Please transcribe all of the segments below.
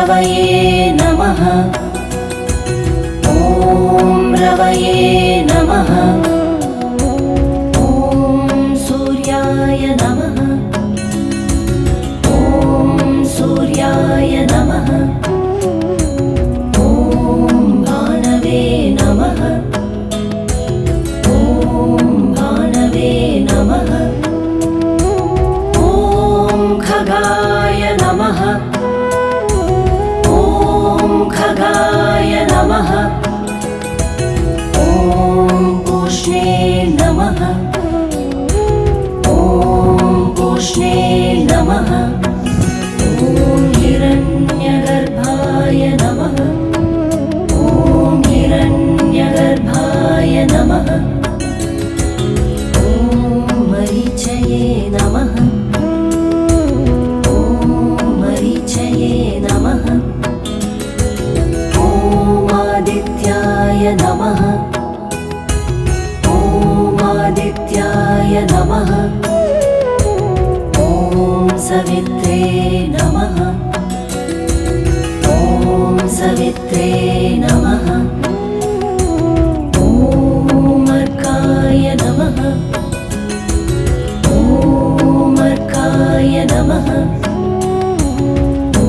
रवये नमः। ॐ रवये नमः। ॐ सूर्याय नमः। ॐ सूर्याय नमः। ॐ भानवे नमः। ॐ भानवे नमः। ॐ खगाय नमः। ॐ खगाय नमः। ॐ पूष्णे नमः। ॐ पूष्णे नमः। ॐ हिरण्यगर्भाय नमः। ॐ हिरण्यगर्भाय नमः। ॐ मरीचये नमः। ॐ मरीचये नमः। ॐ आदित्याय नमः। ॐ आदित्याय नमः। ॐ सवित्रे नमः। ॐ सवित्रे नमः। ॐ अर्काय नमः। ॐ अर्काय नमः। ॐ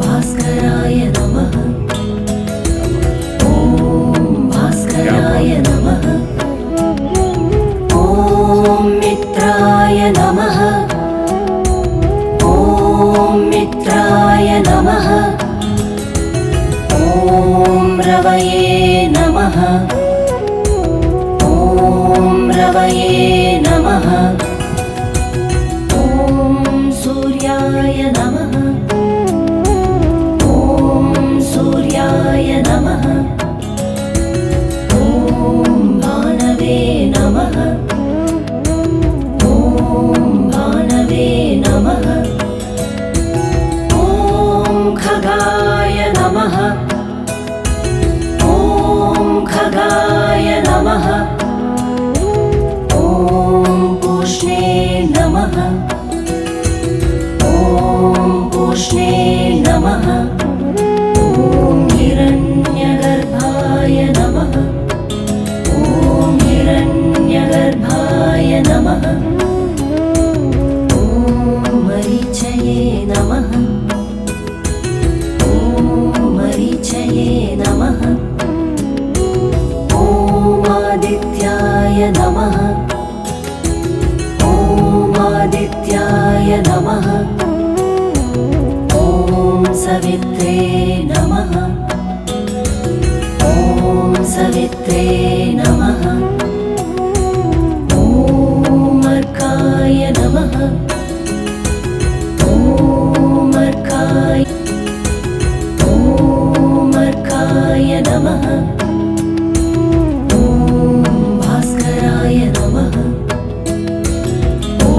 भास्कराय नमः। ॐ भास्कराय नमः। ॐ मित्राय नमः। ॐ मित्राय नमः। ॐ रवये नमः। ॐ रवये नमः। ॐ सूर्याय नमः। ॐ सूर्याय नमः। ॐ भानवे नमः। ॐ भानवे नमः। ॐ खगाय नमः। ॐ खगाय नमः। ॐ पूष्णे नमः। ॐ पूष्णे नमः। ॐ हिरण्यगर्भाय नमः। ॐ हिरण्यगर्भाय नमः। ॐ मरीचये नमः। ॐ मरीचये नमः। ॐ आदित्याय नमः। ॐ आदित्याय नमः। ॐ सवित्रे नमः। ॐ सवित्रे नमः। ॐ अर्काय नमः। ॐ अर्काय ॐ अर्काय नमः। ॐ भास्कराय नमः। ॐ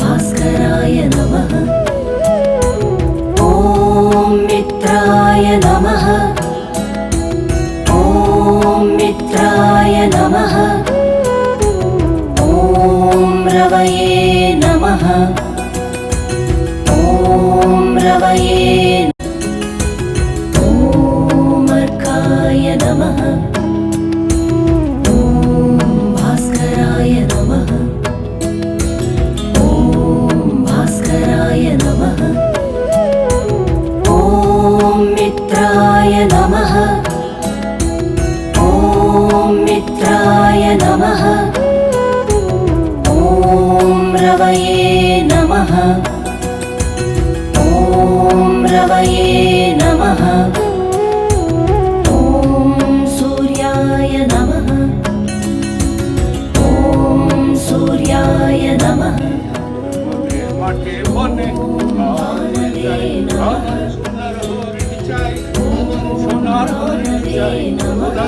भास्कराय नमः। ॐ मित्राय नमः। ॐ मित्राय नमः। ॐ रवये नमः। ॐ रवये ॐ अर्काय नमः। ॐ भास्कराय नमः। ॐ भास्कराय नमः। ॐ मित्राय नमः। ॐ मित्राय नमः। ॐ रवये नमः। ॐ रवये नमः। ॐ सूर्याय नमः। ॐ सूर्याय नमः। ॐ भानवे नमः।